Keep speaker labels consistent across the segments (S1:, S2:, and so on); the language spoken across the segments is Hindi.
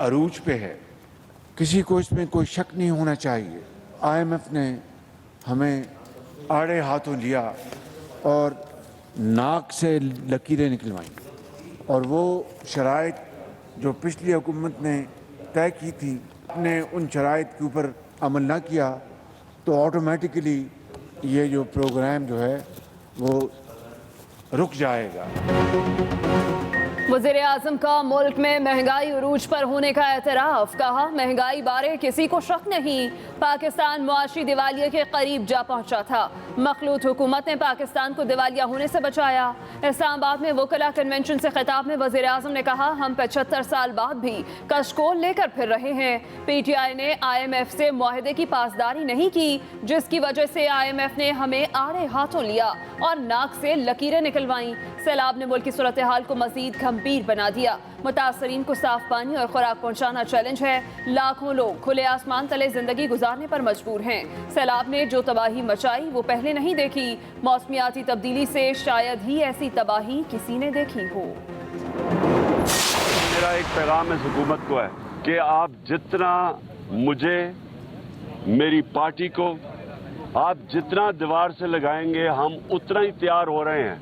S1: अरूज पे है, किसी को इसमें कोई शक नहीं होना चाहिए। IMF ने हमें आड़े हाथों लिया और नाक से लकीरें निकलवाई, और वो शराइत जो पिछली हुकूमत ने तय की थी, ने उन शराइत के ऊपर अमल ना किया तो ऑटोमेटिकली ये जो प्रोग्राम जो है वो रुक जाएगा।
S2: वज़ीर आज़म का मुल्क में महंगाई उरूज पर होने का एतराफ़, कहा महंगाई बारे किसी को शक नहीं, पाकिस्तान मुआशी दिवालिये के करीब जा पहुंचा था, मखलूत हुकूमत ने पाकिस्तान को दिवालिया होने से बचाया। इस्लामाबाद में वकला कन्वेंशन से खिताब में वज़ीर आज़म ने कहा हम 75 साल बाद भी कशकोल लेकर फिर रहे हैं। PTI ने IMF से मुआहदे की पासदारी नहीं की, जिसकी वजह से IMF ने हमें आड़े हाथों लिया और नाक से लकीरें निकलवाईं। सैलाब ने मुल्क की सूरत हाल को मजीद गंभीर बना दिया। मुतासरीन को साफ पानी और खुराक पहुंचाना चैलेंज है। लाखों लोग खुले आसमान तले जिंदगी गुजारने पर मजबूर हैं। सैलाब ने जो तबाही मचाई वो पहले नहीं देखी। मौसमियाती तब्दीली से शायद ही ऐसी तबाही किसी ने देखी हो।
S3: मेरा एक पैगाम इस हुकूमत को है कि आप जितना मुझे, मेरी पार्टी को आप जितना दीवार से लगाएंगे, हम उतना ही तैयार हो रहे हैं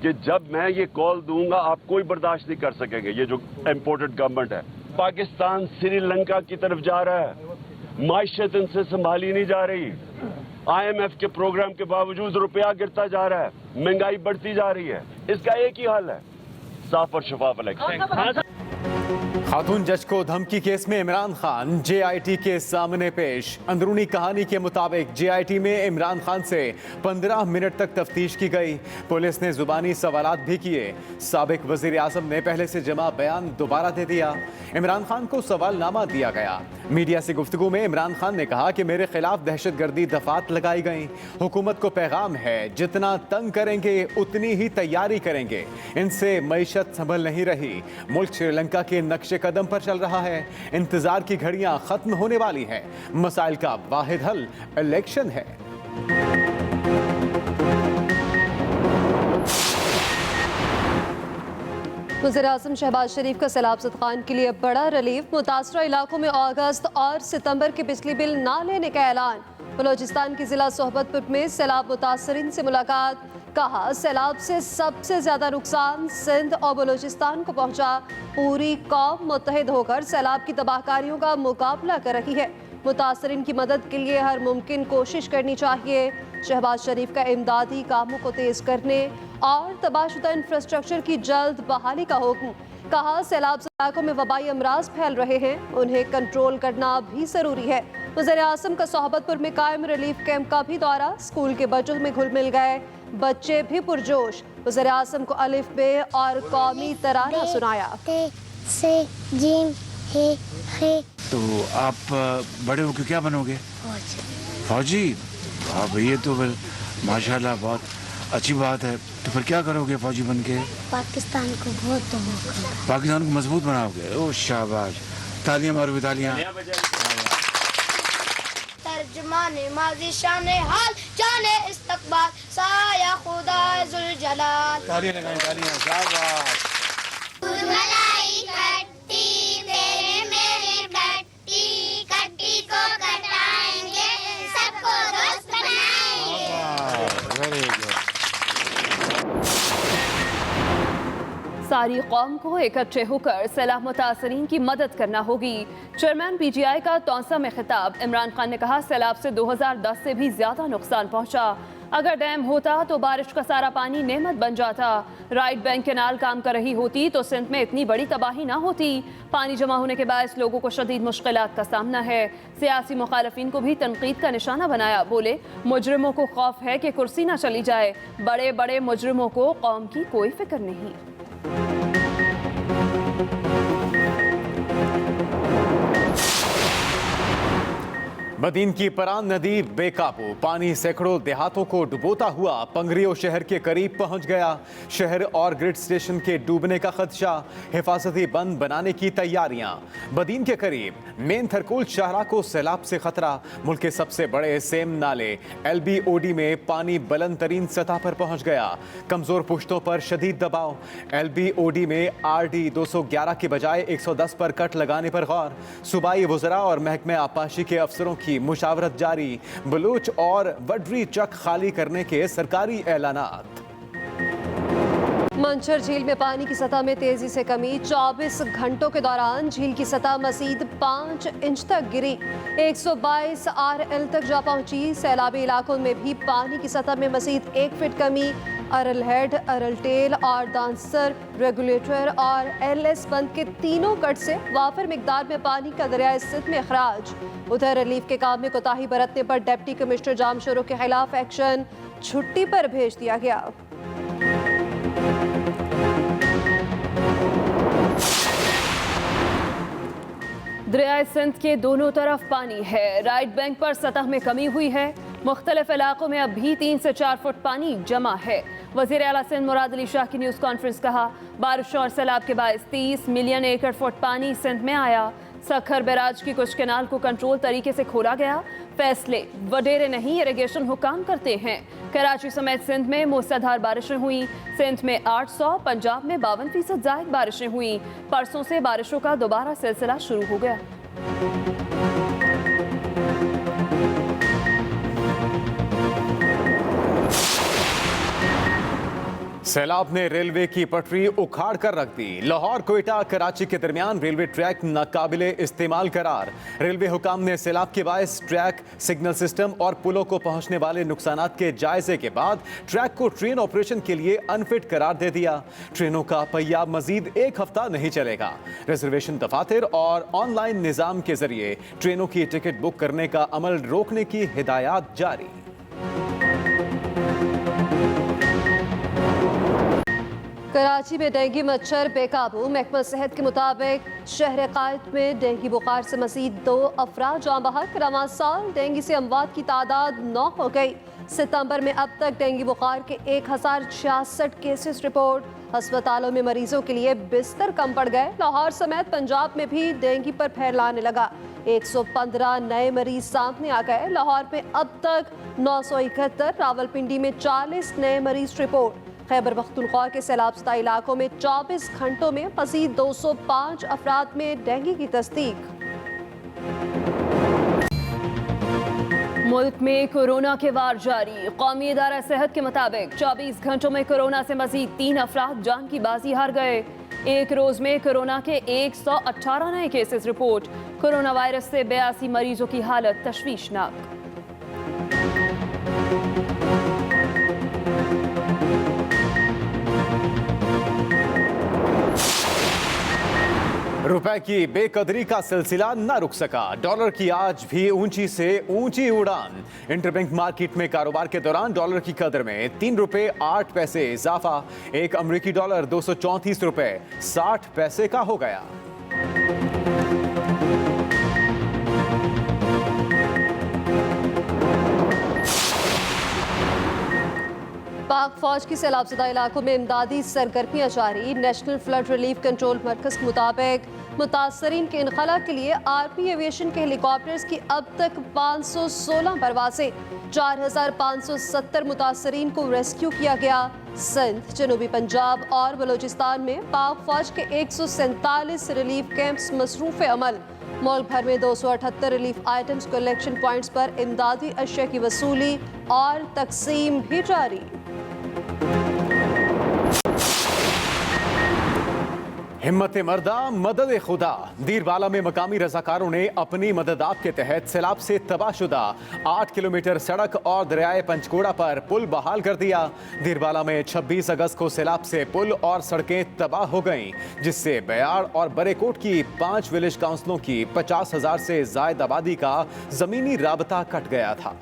S3: कि जब मैं ये कॉल दूंगा आप कोई बर्दाश्त नहीं कर सकेंगे। ये जो इम्पोर्टेड गवर्नमेंट है, पाकिस्तान श्रीलंका की तरफ जा रहा है, माइशत इनसे संभाली नहीं जा रही। IMF के प्रोग्राम के बावजूद रुपया गिरता जा रहा है, महंगाई बढ़ती जा रही है। इसका एक ही हल है, साफ और शफाफ इलेक्शन।
S4: खातून जज को धमकी केस में इमरान खान JIT के सामने पेश। अंदरूनी कहानी के मुताबिक JIT में इमरान खान से 15 मिनट तक तफ्तीश की गई। पुलिस ने जुबानी सवालात भी किए। साबिक वजीर आजम ने पहले से जमा बयान दोबारा दे दिया। इमरान खान को सवालनामा दिया गया। मीडिया से गुफ्तगू में इमरान खान ने कहा कि मेरे खिलाफ दहशतगर्दी दफात लगाई गई। हुकूमत को पैगाम है, जितना तंग करेंगे उतनी ही तैयारी करेंगे। इनसे मईशत संभल नहीं रही। मुल्क श्रीलंका के नक्शे कदम पर चल रहा है। इंतजार की घड़ियां खत्म होने वाली हैं। मसाइल का वाहिद हल इलेक्शन है।
S5: वज़ीर-ए-आज़म शहबाज शरीफ का सैलाब ज़दगान के लिए बड़ा रिलीफ। मुतासरा इलाकों में अगस्त और सितंबर के बिजली बिल ना लेने का ऐलान। बलोचिस्तान के जिला सोहबतपुर में सैलाब मुतासरीन से मुलाकात। कहा सैलाब से सबसे ज्यादा नुकसान सिंध और बलोचिस्तान को पहुंचा। पूरी कौम मुत्तहिद होकर सैलाब की तबाहकारियों का मुकाबला कर रही है। मुतासरीन की मदद के लिए हर मुमकिन कोशिश करनी चाहिए। शहबाज शरीफ का इमदादी कामों को तेज करने और तबाहशुदा इंफ्रास्ट्रक्चर की जल्द बहाली का हुक्म। कहा सैलाब इलाकों में वबाई अमराज फैल रहे हैं, उन्हें कंट्रोल करना भी जरूरी है। वज़ीर-ए-आज़म का सोहबतपुर में कायम रिलीफ कैंप का भी दौरा। स्कूल के बच्चों में घुल मिल गए, बच्चे भी पुरजोश। वज़ीर-ए-आज़म को अलिफ बे और कौमी तराना सुनाया।
S6: से जीम हे हे।
S1: तो आप बड़े होकर क्या बनोगे? फौजी। अब ये तो फिर माशाल्लाह बहुत अच्छी बात है। तो फिर क्या करोगे फौजी बन के?
S6: पाकिस्तान को बहुत
S1: पाकिस्तान को मजबूत बनाओगे। ओ शाबाश, तालियां मारो, तालियां।
S6: तर्जुमाने माज़ी शाने हाल जाने इस्तकबाल साया खुदा जुल जलाल।
S1: तालियां लगाएं, तालियां। शाबाश।
S6: मलाई खट्टी तेरे मेरे खट्टी खट्टी को कटाएंगे सबको दोस्त बनाएंगे।
S1: Very good.
S2: सारी कौम को इकट्ठे होकर सैलाब मुतासरीन की मदद करना होगी। चेयरमैन PTI का तौसा में खिताब। इमरान खान ने कहा सैलाब से 2010 से भी ज्यादा नुकसान पहुंचा। अगर डैम होता तो बारिश का सारा पानी नेमत बन जाता। राइट बैंक कैनाल काम कर रही होती तो सिंध में इतनी बड़ी तबाही ना होती। पानी जमा होने के बायस लोगों को शदीद मुश्किलात का सामना है। सियासी मुखालफिन को भी तनकीद का निशाना बनाया। बोले मुजरिमों को खौफ है कि कुर्सी ना चली जाए, बड़े बड़े मुजरिमों को कौम की कोई फिक्र नहीं।
S4: बदीन की परान नदी बेकाबू, पानी सैकड़ों देहातों को डुबोता हुआ पंगरियो शहर के करीब पहुंच गया। शहर और ग्रिड स्टेशन के डूबने का खदशा, हिफाजती बंद बनाने की तैयारियां। बदीन के करीब मेन थरकोल शाहरा को सैलाब से खतरा। मुल्क के सबसे बड़े सेम नाले LBOD में पानी बुलंद तरीन सतह पर पहुंच गया। कमजोर पुश्तों पर शदीद दबाव। LBOD में RD 211 के बजाय 110 पर कट लगाने पर गौर। सूबाई वज़रा और महकमे आबपाशी के अफसरों की मुशावरत जारी। बलूच और वडरी चक खाली करने के सरकारी ऐलानात।
S5: मंचर झील में पानी की सतह में तेजी से कमी। 24 घंटों के दौरान झील की सतह मजीद 5 इंच तक गिरी। 122 RL तक जा पहुंची। सैलाबी इलाकों में भी पानी की सतह में मजीद 1 फीट कमी। अरल हेड, अरल टेल और दांसर, रेगुलेटर और LS बंद के तीनों कट से वाफर मिकदार में पानी का दरियाए सिंध में अखराज। उधर रिलीफ के काम में कोताही बरतने पर डिप्टी कमिश्नर जामशोरों के खिलाफ एक्शन, छुट्टी पर भेज दिया गया।
S2: दरियाए सिंध के दोनों तरफ पानी है। राइट बैंक पर सतह में कमी हुई है। मुख्तलिफ इलाकों में अब भी 3 से 4 फुट पानी जमा है। वज़ीर आला सिंध मुराद अली शाह की न्यूज़ कॉन्फ्रेंस कहा, बारिशों और सैलाब के बायस 30 मिलियन एकड़ फुट पानी सिंध में आया। सखर बैराज की कुछ कैनाल को कंट्रोल तरीके से खोला गया। फैसले वडेरे नहीं, इरिगेशन हुकाम करते हैं। कराची समेत सिंध में मूसलाधार बारिशें हुई। सिंध में 800, पंजाब में 52% ज़ायद बारिशें हुई। परसों से बारिशों का दोबारा सिलसिला शुरू हो गया।
S4: सैलाब ने रेलवे की पटरी उखाड़ कर रख दी। लाहौर कोयटा कराची के दरमियान रेलवे ट्रैक नाकाबिले इस्तेमाल करार। रेलवे हुकाम ने सैलाब के बायस ट्रैक, सिग्नल सिस्टम और पुलों को पहुंचने वाले नुकसानात के जायजे के बाद ट्रैक को ट्रेन ऑपरेशन के लिए अनफिट करार दे दिया। ट्रेनों का पहिया मजीद 1 हफ्ता नहीं चलेगा। रिजर्वेशन दफातर और ऑनलाइन निज़ाम के जरिए ट्रेनों की टिकट बुक करने का अमल रोकने की हिदायत जारी।
S5: कराची में डेंगू मच्छर बेकाबू। महकमा सेहत के मुताबिक शहर कायद में डेंगू बुखार से मजीद 2 अफराद जान बहक। रवां साल डेंगू से अमवात की तादाद 9 हो गई। सितंबर में अब तक डेंगू बुखार के 1066 केसेस रिपोर्ट। अस्पतालों में मरीजों के लिए बिस्तर कम पड़ गए। लाहौर समेत पंजाब में भी डेंगू पर फैलाने लगा। 115 नए मरीज सामने आ गए। लाहौर में अब तक 971, रावलपिंडी में 40 नए मरीज रिपोर्ट। खैबर पख्तूनख्वा के सैलाबज़दा इलाकों में 24 घंटों में मज़ीद 205 अफराद में डेंगू की तस्दीक।
S2: मुल्क में कोरोना के वार जारी। कौमी इदारा सेहत के मुताबिक 24 घंटों में कोरोना से मजीद 3 अफराद जान की बाजी हार गए। एक रोज में कोरोना के 118 नए केसेस रिपोर्ट। कोरोना वायरस से 82 मरीजों की हालत तशवीशनाक।
S4: रुपए की बेकदरी का सिलसिला न रुक सका। डॉलर की आज भी ऊंची से ऊंची उड़ान। इंटरबैंक मार्केट में कारोबार के दौरान डॉलर की कदर में 3 रुपए 8 पैसे इजाफा। एक अमरीकी डॉलर 234 रुपए 60 पैसे का हो गया।
S5: पाक फौज की सैलाबज़दा इलाकों में इमदादी सरगर्मियाँ जारी। नेशनल फ्लड रिलीफ कंट्रोल मरकज़ के मुताबिक मुतासरीन के इनखला के लिए RP एविएशन के हेलीकॉप्टर्स की अब तक 516 परवासें। 4570 मुतासरीन को रेस्क्यू किया गया। सिंध, जनूबी पंजाब और बलोचिस्तान में पाक फौज के 147 रिलीफ कैंप्स मसरूफ़ अमल। मुल्क भर में 278 रिलीफ आइटम्स कलेक्शन पॉइंट्स पर इमदादी अशिया की वसूली और तकसीम भी जारी।
S4: हिम्मत मर्दा मदद खुदा। दीरवाला में मकामी रजाकारों ने अपनी मददात के तहत सैलाब से तबाहशुदा 8 किलोमीटर सड़क और दरियाए पंचकोड़ा पर पुल बहाल कर दिया। दीरवाला में 26 अगस्त को सैलाब से पुल और सड़कें तबाह हो गईं, जिससे बयाड़ और बरेकोट की 5 विलेज काउंसिलों की 50,000 से जायद आबादी का जमीनी राबता कट गया था।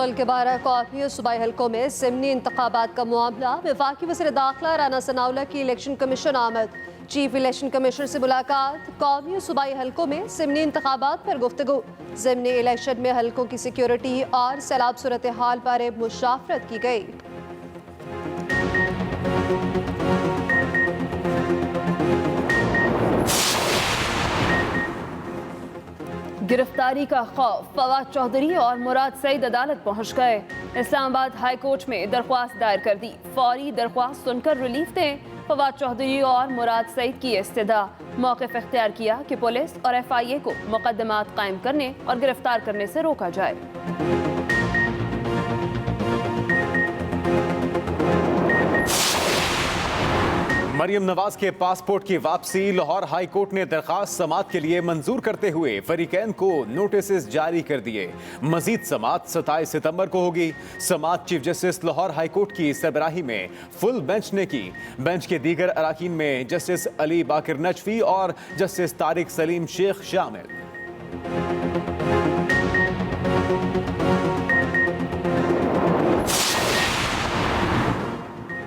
S5: मुल्क के 12 कौमी और सूबाई हल्कों में ज़िमनी इंतखाबात का मामला। वफाकी वज़ीर दाखिला राना सनाउल्लाह की इलेक्शन कमीशन आमद। चीफ इलेक्शन कमिश्नर से मुलाकात। कौमी और सूबाई हल्कों में ज़िमनी इंतखाबात पर गुफ्तगू। ज़िमनी इलेक्शन में हल्कों की सिक्योरिटी और सैलाब सूरत हाल बारे मुशावरत की गई।
S2: गिरफ्तारी का खौफ, फवाद चौधरी और मुराद सईद अदालत पहुंच गए। इस्लामाबाद हाई कोर्ट में दरख्वास्त दायर कर दी। फौरी दरख्वास्त सुनकर रिलीफ दें। फवाद चौधरी और मुराद सईद की इस्तदा। मौक़िफ़ इख्तियार किया कि पुलिस और FIA को मुकदमात कायम करने और गिरफ्तार करने से रोका जाए।
S4: मरियम नवाज के पासपोर्ट की वापसी। लाहौर हाई कोर्ट ने दरखास्त समाअत के लिए मंजूर करते हुए फरीकैन को नोटिस जारी कर दिए। मजीद समाअत 27 सितंबर को होगी। समाअत chief justice Lahore high court की सरबराही में फुल बेंच ने की। बेंच के दीगर अराकीन में जस्टिस अली बाकिर नजफी और जस्टिस तारिक सलीम शेख शामिल।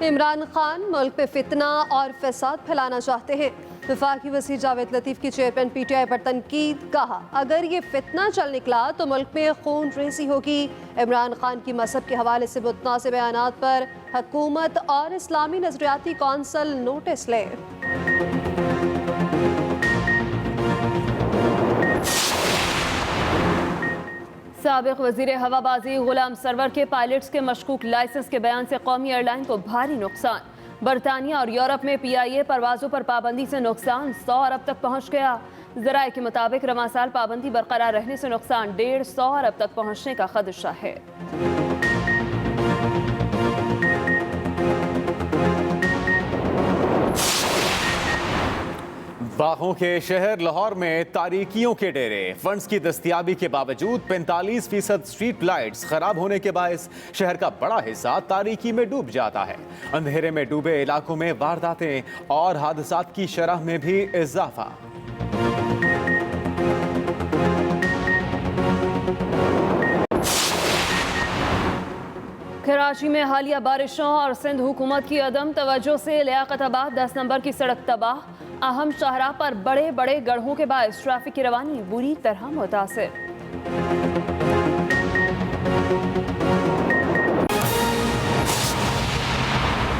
S5: इमरान खान मुल्क पे फितना और फसाद फैलाना चाहते हैं। वफाकी वज़ीर जावेद लतीफ़ की चेयरमैन PTI पर तनकीद। कहा, अगर ये फितना चल निकला तो मुल्क में खून रेजी होगी। इमरान खान की मजहब के हवाले से मुतनाज़िर बयानात पर हुकूमत और इस्लामी नजरियाती कौंसल नोटिस ले।
S2: साबिक वजीर हवाबाजी गुलाम सरवर के पायलट्स के मशकूक लाइसेंस के बयान से कौमी एयरलाइन को भारी नुकसान। बरतानिया और यूरोप में PIA परवाजों पर पाबंदी से नुकसान 100 अरब तक पहुंच गया। ज़राए के मुताबिक रवां साल पाबंदी बरकरार रहने से नुकसान 150 अरब तक पहुंचने का खदशा है।
S4: बागों के शहर लाहौर में तारीकियों के डेरे। फंड्स की दस्तियाबी के बावजूद 45% स्ट्रीट लाइट्स खराब होने के बायस शहर का बड़ा हिस्सा तारीकी में डूब जाता है। अंधेरे में डूबे इलाकों में वारदातें और हादसात की शरह में भी इजाफा।
S2: कराची में हालिया बारिशों और सिंध हुकूमत की अदम तवज्जो से लियाकताबाद 10 नंबर की सड़क तबाह। अहम शाहराह पर बड़े बड़े गड्ढों के बायस ट्रैफिक की रवानी बुरी तरह मुतासिर।